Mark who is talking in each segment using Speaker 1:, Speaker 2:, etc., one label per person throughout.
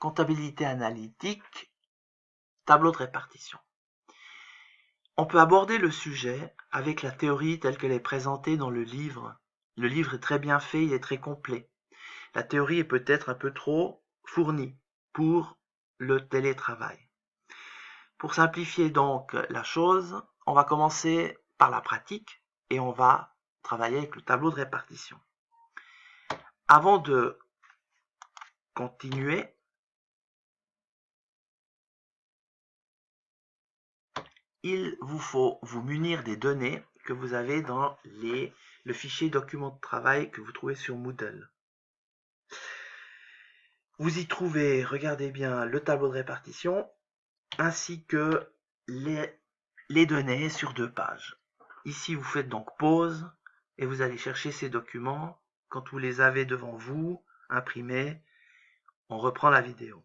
Speaker 1: comptabilité analytique, tableau de répartition. On peut aborder le sujet avec la théorie telle qu'elle est présentée dans le livre. Le livre est très bien fait, il est très complet. La théorie est peut-être un peu trop fournie pour le télétravail. Pour simplifier donc la chose, on va commencer par la pratique et on va travailler avec le tableau de répartition. Avant de continuer, il vous faut vous munir des données que vous avez dans le fichier document de travail que vous trouvez sur Moodle. Vous y trouvez, regardez bien, le tableau de répartition ainsi que les données sur 2 pages. Ici, vous faites donc pause et vous allez chercher ces documents. Quand vous les avez devant vous, imprimés, on reprend la vidéo.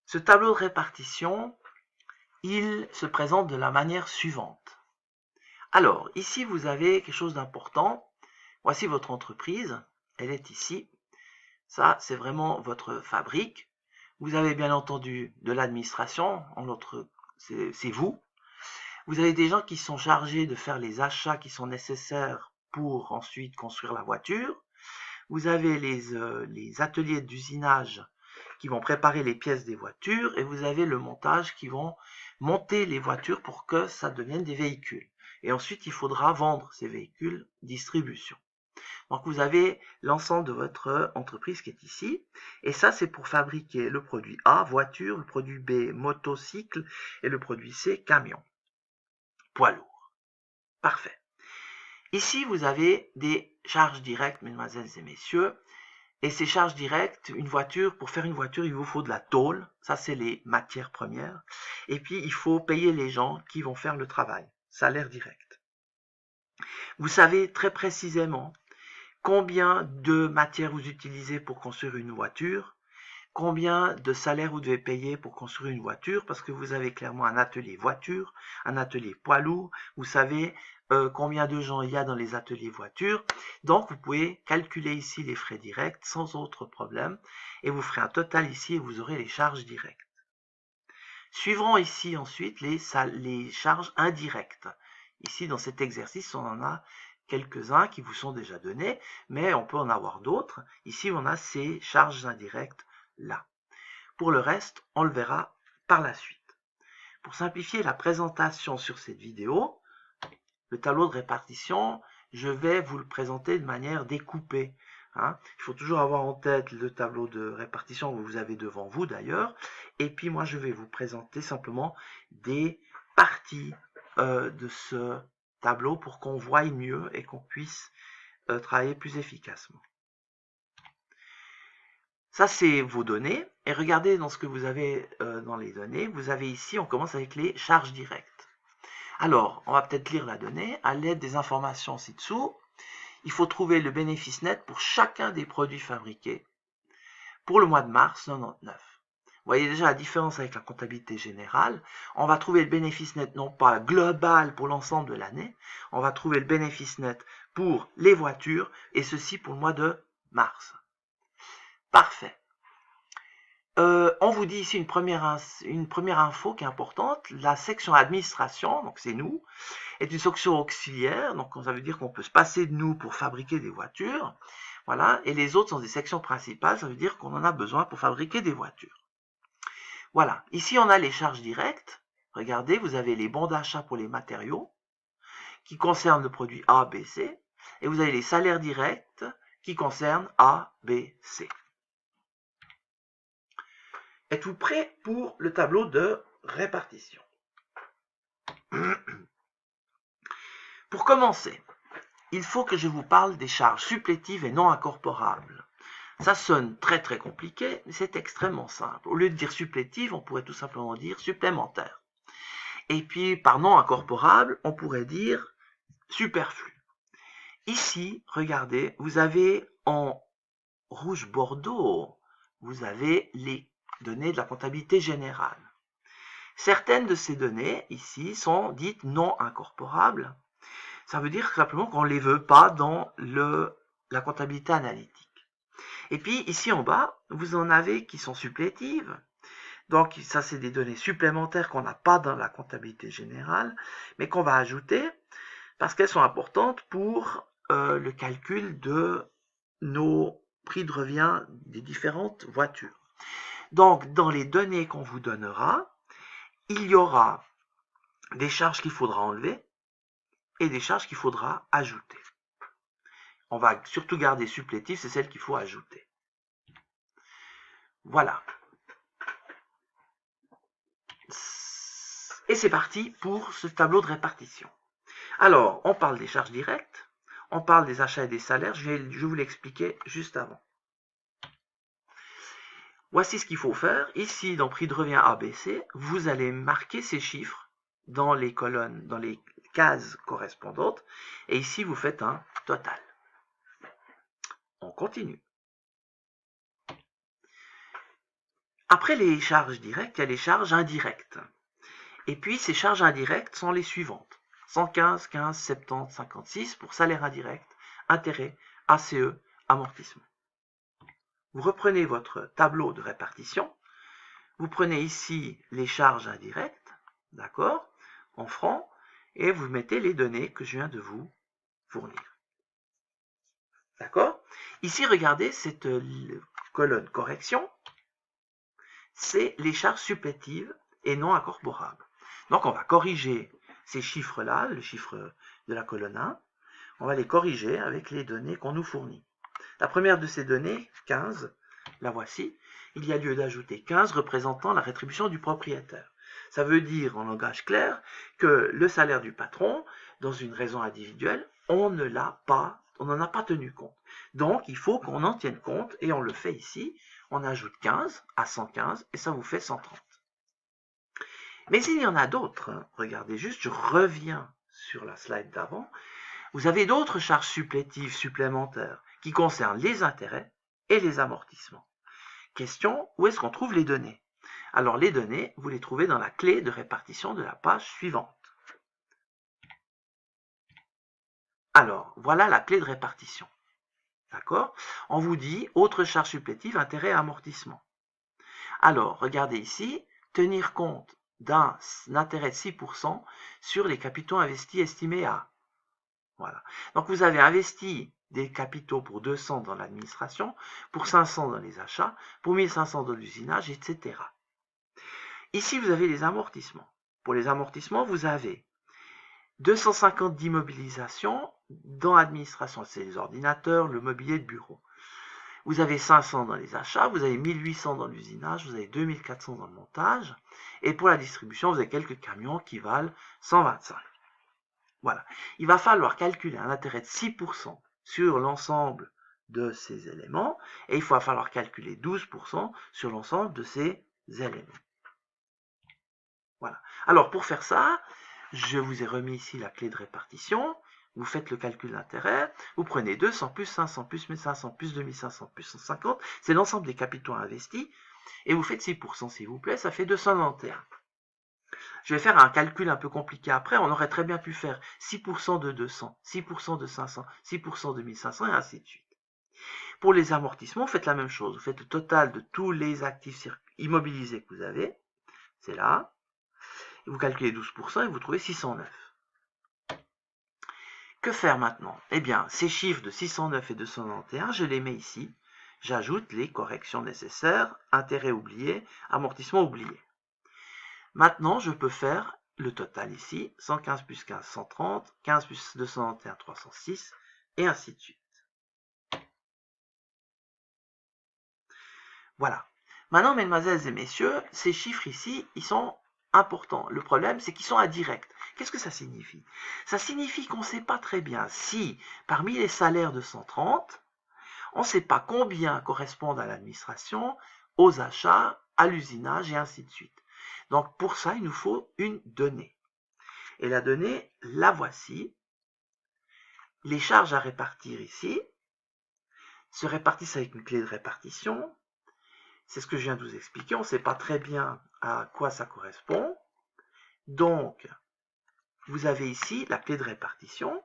Speaker 1: Ce tableau de répartition, il se présente de la manière suivante. Alors, ici, vous avez quelque chose d'important. Voici votre entreprise. Elle est ici. Ça, c'est vraiment votre fabrique. Vous avez bien entendu de l'administration. En l'autre, c'est vous. Vous avez des gens qui sont chargés de faire les achats qui sont nécessaires pour ensuite construire la voiture. Vous avez les ateliers d'usinage qui vont préparer les pièces des voitures et vous avez le montage qui vont monter les voitures pour que ça devienne des véhicules. Et ensuite, il faudra vendre ces véhicules, distribution. Donc, vous avez l'ensemble de votre entreprise qui est ici. Et ça, c'est pour fabriquer le produit A, voiture, le produit B, motocycle, et le produit C, camion, poids lourd. Parfait. Ici, vous avez des charges directes, mesdemoiselles et messieurs. Et ces charges directes, une voiture, pour faire une voiture, il vous faut de la tôle. Ça, c'est les matières premières. Et puis, il faut payer les gens qui vont faire le travail. Salaire direct. Vous savez très précisément combien de matières vous utilisez pour construire une voiture, combien de salaires vous devez payer pour construire une voiture, parce que vous avez clairement un atelier voiture, un atelier poids lourd, vous savez combien de gens il y a dans les ateliers voitures, donc vous pouvez calculer ici les frais directs sans autre problème, et vous ferez un total ici et vous aurez les charges directes. Suivront ici ensuite les charges indirectes. Ici dans cet exercice on en a quelques-uns qui vous sont déjà donnés, mais on peut en avoir d'autres. Ici on a ces charges indirectes là. Pour le reste, on le verra par la suite. Pour simplifier la présentation sur cette vidéo, le tableau de répartition, je vais vous le présenter de manière découpée. Il faut toujours avoir en tête le tableau de répartition que vous avez devant vous d'ailleurs. Et puis moi, je vais vous présenter simplement des parties de ce tableau pour qu'on voie mieux et qu'on puisse travailler plus efficacement. Ça, c'est vos données. Et regardez dans ce que vous avez dans les données. Vous avez ici, on commence avec les charges directes. Alors, on va peut-être lire la donnée. À l'aide des informations ci-dessous, il faut trouver le bénéfice net pour chacun des produits fabriqués pour le mois de mars 99. Vous voyez déjà la différence avec la comptabilité générale. On va trouver le bénéfice net non pas global pour l'ensemble de l'année, on va trouver le bénéfice net pour les voitures, et ceci pour le mois de mars. Parfait. On vous dit ici une première info qui est importante. La section administration, donc c'est nous, est une section auxiliaire, donc ça veut dire qu'on peut se passer de nous pour fabriquer des voitures. Voilà, et les autres sont des sections principales, ça veut dire qu'on en a besoin pour fabriquer des voitures. Voilà, ici on a les charges directes. Regardez, vous avez les bons d'achat pour les matériaux, qui concernent le produit A, B, C, et vous avez les salaires directs qui concernent A, B, C. Êtes-vous prêt pour le tableau de répartition? Pour commencer, il faut que je vous parle des charges supplétives et non incorporables. Ça sonne très très compliqué, mais c'est extrêmement simple. Au lieu de dire supplétive, on pourrait tout simplement dire supplémentaire. Et puis, par non incorporable, on pourrait dire superflu. Ici, regardez, vous avez en rouge bordeaux, vous avez les données de la comptabilité générale. Certaines de ces données, ici, sont dites non incorporables. Ça veut dire simplement qu'on ne les veut pas dans la comptabilité analytique. Et puis ici en bas, vous en avez qui sont supplétives. Donc ça, c'est des données supplémentaires qu'on n'a pas dans la comptabilité générale, mais qu'on va ajouter parce qu'elles sont importantes pour le calcul de nos prix de revient des différentes voitures. Donc, dans les données qu'on vous donnera, il y aura des charges qu'il faudra enlever et des charges qu'il faudra ajouter. On va surtout garder supplétives, c'est celles qu'il faut ajouter. Voilà. Et c'est parti pour ce tableau de répartition. Alors, on parle des charges directes, on parle des achats et des salaires, je vais vous l'expliquer juste avant. Voici ce qu'il faut faire. Ici, dans prix de revient ABC, vous allez marquer ces chiffres dans les colonnes, dans les cases correspondantes. Et ici, vous faites un total. On continue. Après les charges directes, il y a les charges indirectes. Et puis, ces charges indirectes sont les suivantes. 115, 15, 70, 56 pour salaire indirect, intérêt, ACE, amortissement. Vous reprenez votre tableau de répartition. Vous prenez ici les charges indirectes, d'accord, en francs, et vous mettez les données que je viens de vous fournir. D'accord? Ici, regardez cette colonne correction, c'est les charges supplétives et non incorporables. Donc, on va corriger ces chiffres-là, le chiffre de la colonne 1, on va les corriger avec les données qu'on nous fournit. La première de ces données, 15, la voici. Il y a lieu d'ajouter 15 représentant la rétribution du propriétaire. Ça veut dire, en langage clair, que le salaire du patron, dans une raison individuelle, on n'en a pas tenu compte. Donc, il faut qu'on en tienne compte, et on le fait ici. On ajoute 15 à 115, et ça vous fait 130. Mais il y en a d'autres. Regardez juste, je reviens sur la slide d'avant. Vous avez d'autres charges supplétives supplémentaires qui concernent les intérêts et les amortissements. Question, où est-ce qu'on trouve les données? Alors les données, vous les trouvez dans la clé de répartition de la page suivante. Alors, voilà la clé de répartition. D'accord? On vous dit, autre charge supplétive, intérêt et amortissement. Alors, regardez ici, tenir compte d'un intérêt de 6% sur les capitaux investis estimés à. Voilà. Donc vous avez investi des capitaux pour 200 dans l'administration, pour 500 dans les achats, pour 1500 dans l'usinage, etc. Ici, vous avez les amortissements. Pour les amortissements, vous avez 250 d'immobilisation dans l'administration, c'est les ordinateurs, le mobilier de bureau. Vous avez 500 dans les achats, vous avez 1800 dans l'usinage, vous avez 2400 dans le montage, et pour la distribution, vous avez quelques camions qui valent 125. Voilà. Il va falloir calculer un intérêt de 6% sur l'ensemble de ces éléments, et il va falloir calculer 12% sur l'ensemble de ces éléments. Voilà. Alors, pour faire ça, je vous ai remis ici la clé de répartition. Vous faites le calcul d'intérêt. Vous prenez 200 plus 500 plus 1500 plus 2500 plus 150. C'est l'ensemble des capitaux investis. Et vous faites 6%, s'il vous plaît. Ça fait 291. Je vais faire un calcul un peu compliqué après. On aurait très bien pu faire 6% de 200, 6% de 500, 6% de 1500 et ainsi de suite. Pour les amortissements, vous faites la même chose. Vous faites le total de tous les actifs immobilisés que vous avez. C'est là. Vous calculez 12% et vous trouvez 609. Que faire maintenant? Eh bien, ces chiffres de 609 et 291, je les mets ici. J'ajoute les corrections nécessaires, intérêt oublié, amortissement oublié. Maintenant, je peux faire le total ici, 115 plus 15, 130, 15 plus 291, 306, et ainsi de suite. Voilà. Maintenant, mesdemoiselles et messieurs, ces chiffres ici, ils sont importants. Le problème, c'est qu'ils sont indirects. Qu'est-ce que ça signifie? Ça signifie qu'on ne sait pas très bien si, parmi les salaires de 130, on ne sait pas combien correspondent à l'administration, aux achats, à l'usinage, et ainsi de suite. Donc, pour ça, il nous faut une donnée. Et la donnée, la voici. Les charges à répartir ici se répartissent avec une clé de répartition. C'est ce que je viens de vous expliquer. On ne sait pas très bien à quoi ça correspond. Donc, vous avez ici la clé de répartition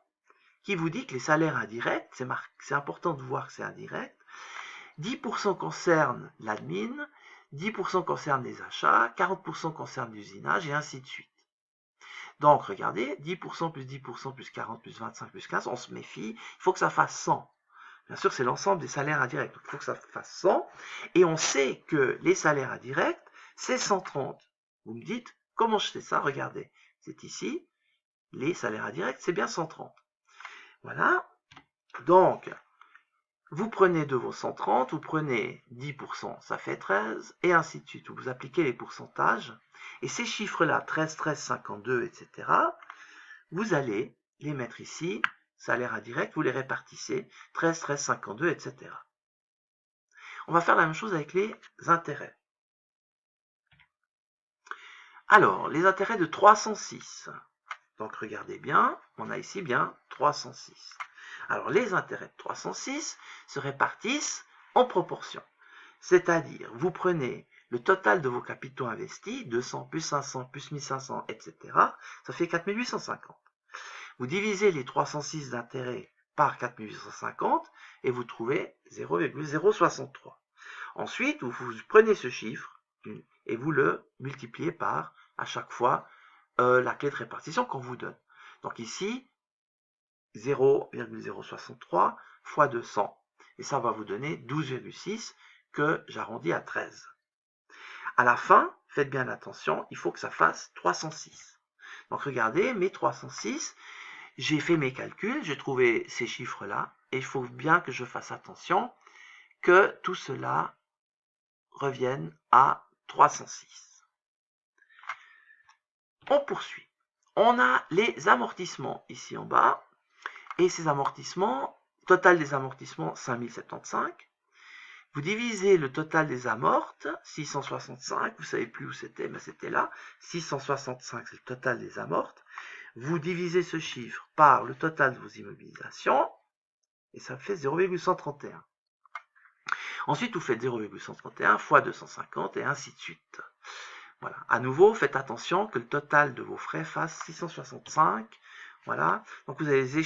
Speaker 1: qui vous dit que les salaires indirects, c'est important de voir que c'est indirect, 10% concerne l'admin, 10% concerne les achats, 40% concerne l'usinage, et ainsi de suite. Donc, regardez, 10% plus 10% plus 40 plus 25 plus 15, on se méfie, il faut que ça fasse 100. Bien sûr, c'est l'ensemble des salaires indirects, donc il faut que ça fasse 100, et on sait que les salaires indirects, c'est 130. Vous me dites, comment je sais ça? Regardez, c'est ici, les salaires indirects, c'est bien 130. Voilà, donc, vous prenez de vos 130, vous prenez 10%, ça fait 13, et ainsi de suite. Vous appliquez les pourcentages, et ces chiffres-là, 13, 13, 52, etc., vous allez les mettre ici, salaire indirect, vous les répartissez, 13, 13, 52, etc. On va faire la même chose avec les intérêts. Alors, les intérêts de 306. Donc, regardez bien, on a ici bien 306. Alors, les intérêts de 306 se répartissent en proportion. C'est-à-dire, vous prenez le total de vos capitaux investis, 200 plus 500 plus 1500, etc. Ça fait 4850. Vous divisez les 306 d'intérêts par 4850 et vous trouvez 0,063. Ensuite, vous prenez ce chiffre et vous le multipliez par, à chaque fois, la clé de répartition qu'on vous donne. Donc ici, 0,063 fois 200. Et ça va vous donner 12,6 que j'arrondis à 13. À la fin, faites bien attention, il faut que ça fasse 306. Donc regardez, mes 306, j'ai fait mes calculs, j'ai trouvé ces chiffres-là, et il faut bien que je fasse attention que tout cela revienne à 306. On poursuit. On a les amortissements ici en bas, et ces amortissements, total des amortissements 5075. Vous divisez le total des amortes, 665, vous ne savez plus où c'était, mais c'était là, 665 c'est le total des amortes. Vous divisez ce chiffre par le total de vos immobilisations, et ça fait 0,131. Ensuite, vous faites 0,131 fois 250, et ainsi de suite. Voilà. À nouveau, faites attention que le total de vos frais fasse 665. Voilà. Donc, vous avez ces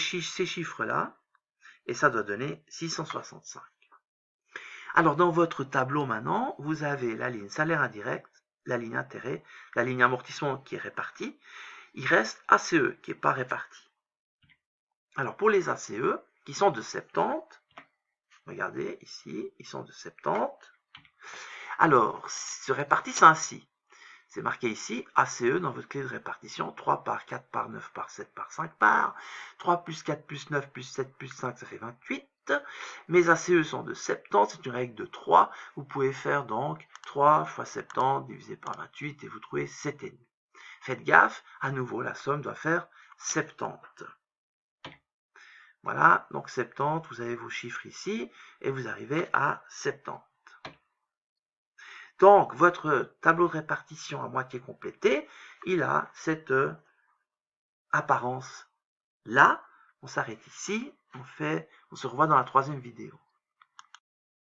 Speaker 1: chiffres-là, et ça doit donner 665. Alors, dans votre tableau maintenant, vous avez la ligne salaire indirect, la ligne intérêt, la ligne amortissement qui est répartie. Il reste ACE qui n'est pas réparti. Alors, pour les ACE, qui sont de 70, regardez ici, ils sont de 70. Alors, se répartissent ainsi. C'est marqué ici, ACE dans votre clé de répartition, 3 par 4 par 9 par 7 par 5 par, 3 plus 4 plus 9 plus 7 plus 5, ça fait 28. Mes ACE sont de 70, c'est une règle de 3. Vous pouvez faire donc 3 fois 70 divisé par 28 et vous trouvez 7,5. Faites gaffe, à nouveau, la somme doit faire 70. Voilà, donc 70, vous avez vos chiffres ici et vous arrivez à 70. Donc, votre tableau de répartition à moitié complété, il a cette apparence-là. On s'arrête ici, on se revoit dans la troisième vidéo.